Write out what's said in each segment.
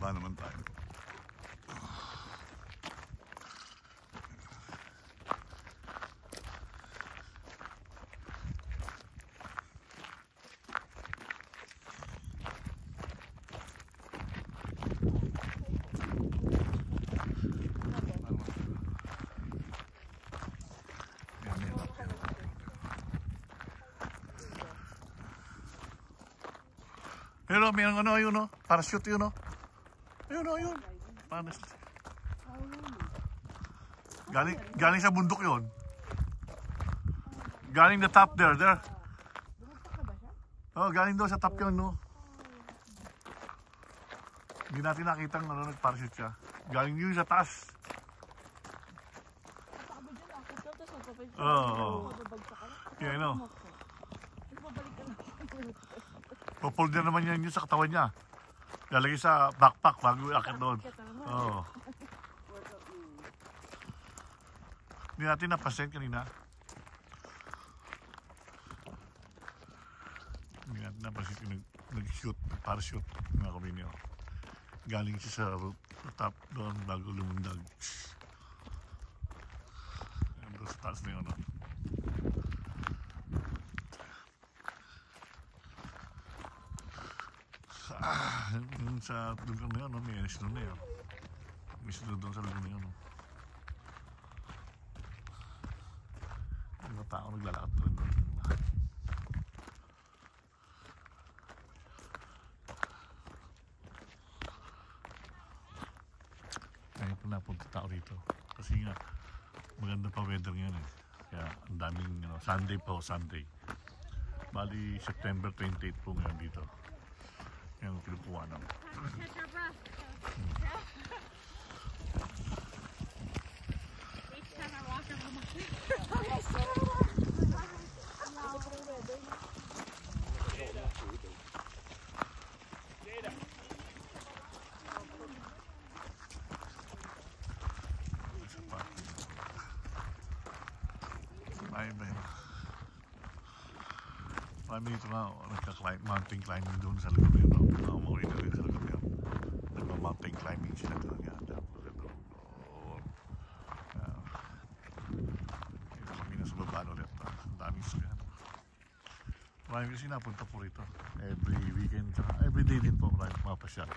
Baba naman tayo. Pero mayroong ano yun, no? Parachute yun, no? Ayun, no, yun. Galing sa bundok yun. Galing the top there. Oh, galing doon sa top yun, no? Hindi natin nakita ng ano, nag-parachute siya. Galing yun sa taas. Oo. Yeah, I know. Popolder naman yan yun sa katawan niya. Lalagay sa backpack bago akit doon. Oo. Hindi natin napasen kanina. Hindi natin napasen nag-shoot, parachute mga kaminyo. Galing siya sa top doon bago lumundag. Doon sa taas na yun. Yung sa lugar na yun, no? May snow na yun. May snow doon sa lugar na yun. No? Yung mga tao naglalakad pa rin doon. Kaya pa napunta tao rito. Kasi nga, maganda pa weather ngayon eh. Kaya ang daming, Sunday pa o Sunday. Bali, September 28 po ngayon dito. Yung kinukuha naman. Catch your breath. Each time I walk over my Marami dito na mountain climbing doon sa lugar nyo. Mauwi na rin sa lugar nyo. Nagpa-mountain climbing sila doon. Dito kami na sa baba ulit. Ang daming suyan. Marami kasi napunta po rito. Every weekend, every day din po. Marami mapasyal.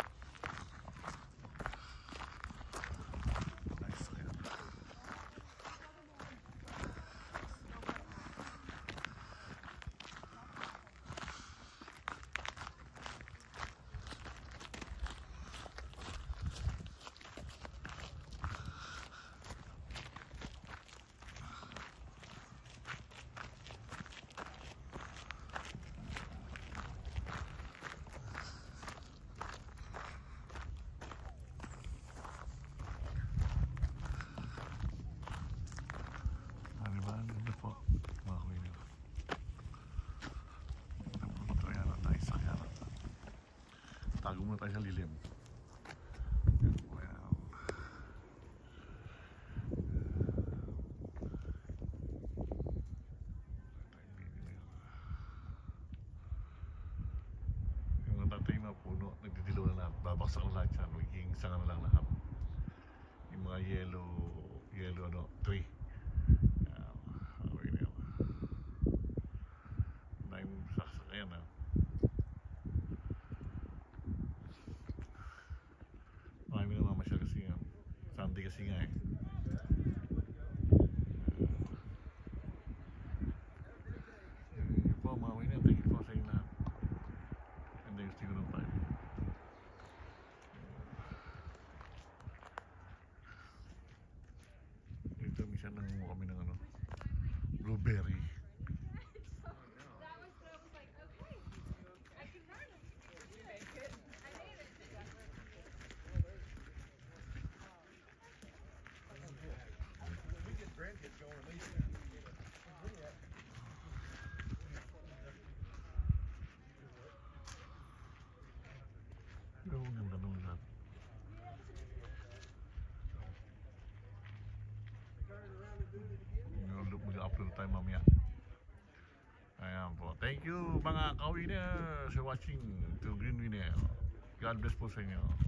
Tago muna tayo sa lilim. Well, yung natatay na puno, nagdidilaw na lahat. Babaksak na lahat yan. Magiging sanga na lang lahat. Yung mga yellow tree. Okay na yun. Dahil saksak yan ha. Marami na mamasyal kasi nga. Sunday kasi nga eh. Yun po, mga winner. Thank you po sa inyo lahat. And then, siguro tayo. Dito, minsan nangungo kami ng blueberry. Yung ganun lahat. Mag-upload tayo mamaya. Ayan po. Thank you mga ka-winner for watching to Green Winner. God bless po sa inyo.